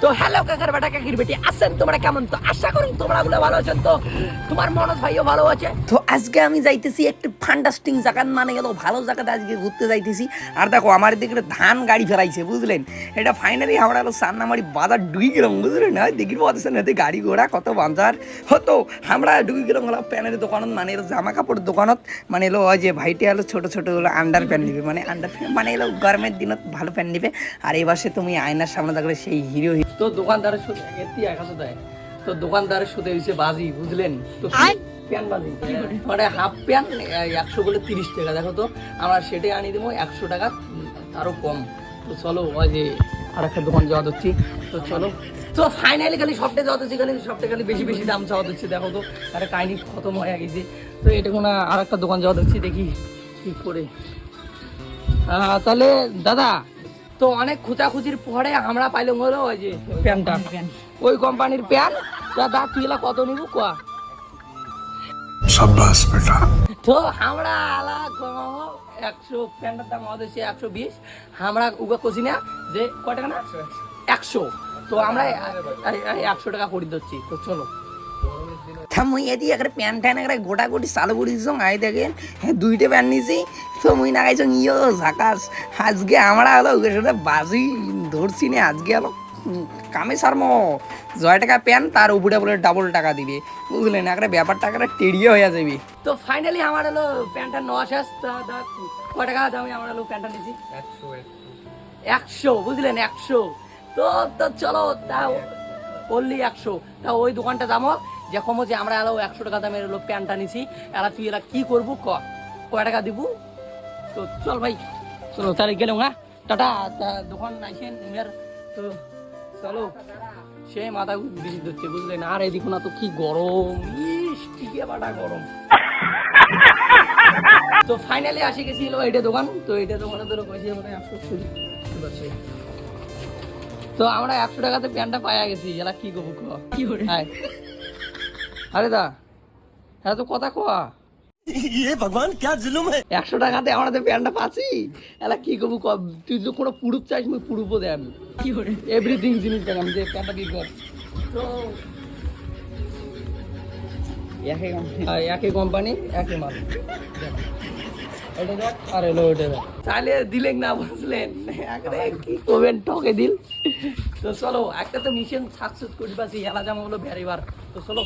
তো হ্যালো কাকার বেটা কাকির বেটি আছেন তোমরা কেমন? তো আশা করি তোমরা গুলো ভালো আছেন। তো তোমার মনোজ ভাইও ভালো আছে। তো আজকে আমি যাইতেছি একটা ফান্টাস্টিং জায়গা, মানে গেল ভালো জায়গাতে আজকে ঘুরতে যাইতেছি। আর দেখো আমার দিকে ধান গাড়ি ফেলাইছে, বুঝলেন? এটা ফাইনালি আমরা হলো সান্নামারি বাজার ঢুকে গেলাম, বুঝলেন? হয় দেখি বলতেছেন এতে গাড়ি ঘোড়া কত বাজার হতো। আমরা ঢুকে গেলাম হলো প্যানের দোকানত, মানে এলো জামা কাপড়ের দোকানত, মানে এলো ওই যে ভাইটি হলো ছোট ছোট হলো আন্ডার প্যান্ট নিবে, মানে আন্ডার প্যান্ট মানে এলো গরমের দিনত ভালো প্যান্ট নিবে। আর এবার সে তুমি আয়নার সামনে থাকলে সেই হিরো। তো দোকানদারের সাথে এতি 1000 দেয়। তো দোকানদারের সাথে হইছে বাজি, বুঝলেন? তো প্যান বাজি মানে হাফ প্যান 100 বলে 30 টাকা। দেখো তো আমরা সেটাই আনি দেবো 100 টাকা আরো কম। তো চলো ওই যে আরেকটা দোকান যাওয়া হচ্ছে, তো চলো। তো ফাইনালি খালি সবটা যাওয়া হচ্ছে, খালি সবটা খালি বেশি বেশি দাম চাওয়া হচ্ছে। দেখো তো আরে কাহিনি খতম হয়ে গেছে। তো এটা কোনো আরেকটা দোকান যাওয়া হচ্ছে, দেখি কি করে। তাহলে দাদা, তো অনেক খোঁজাখুঁজির পরে আমরা পাইলাম হলো ওই যে প্যান্টটা, ওই কোম্পানির প্যান্ট। দাদা তুই এলা কত নিবো কোয়া? शाबाश बेटा। তো আমরা আলা কমাবো 100, প্যান্টের দাম আমাদের 120। আমরা উগা কছি না যে কয় টাকা না 100। তো আমরা 100 টাকা করে দিচ্ছি। তো চলো মুই এদি একটা প্যান্ট ট্যান একটা গোটা গোটি চালু করে দিছ। আই দেখেন হ্যাঁ 2টা প্যান্ট নিছি। তো মুই না গাইছ ইয়ো ঝাকাস। আজকে আমরা হলো ওকে সাথে বাজি ধরছি না। আজকে হলো কামে সারমো 6 টাকা প্যান্ট, তার উপরে বলে ডাবল টাকা দিবে, বুঝলেন? একটা ব্যাপারটা একটা টেরিয়ে হয়ে যাবে। তো ফাইনালি আমার হলো প্যান্টটা নেওয়া শেষ। কয় টাকা দামে আমার হলো প্যান্টটা নিয়েছি? 100, বুঝলেন? 100। তো তো চলো তা বললি 100। তা ওই দোকানটা দামও যে কমো যে আমরা এলো 100 টাকা দামের হলো প্যান্টটা নিছি। এরা তুই এরা কি করবো কয় টাকা দিব? তো চল ভাই চলো তাহলে গেলাম। হ্যাঁ টাটা। দোকান আইসেন এর। তো চলো সে মাথা বেশি ধরছে, বুঝলেন? আর এদিকে না তো কি গরম, ইস টিকে বাটা গরম। তো ফাইনালি আসি গেছি হলো এইটা দোকান। তো এইটা দোকানে ধরো কইছি মানে 100। তো আমরা 100 টাকাতে প্যান্টটা পাইয়া গেছি। এরা কি করবো কি করে? আরে দা হ্যাঁ তো কথা কোয়া। ये भगवान क्या जुलुम है। 100 টাকাতে আমরা তো প্যান্টটা পাচ্ছি। এলা কি করবো তুই তো কোনো পুরুপ চাইস, মুই পুরুপও দেয় আমি কি করে এভরিথিং জিনিস দেখ আমি যে প্যান্টটা কি কর। তো একই কোম্পানি একই মাল, এটা দেখ আর এলো ওটা দেখ। তাহলে দিলেন না, বুঝলেন? কি করবেন, ঠকে দিল। তো চলো একটা তো মিশন সাকসেস করি পাচ্ছি। এলা জামা হলো ভ্যারিবার। তো চলো।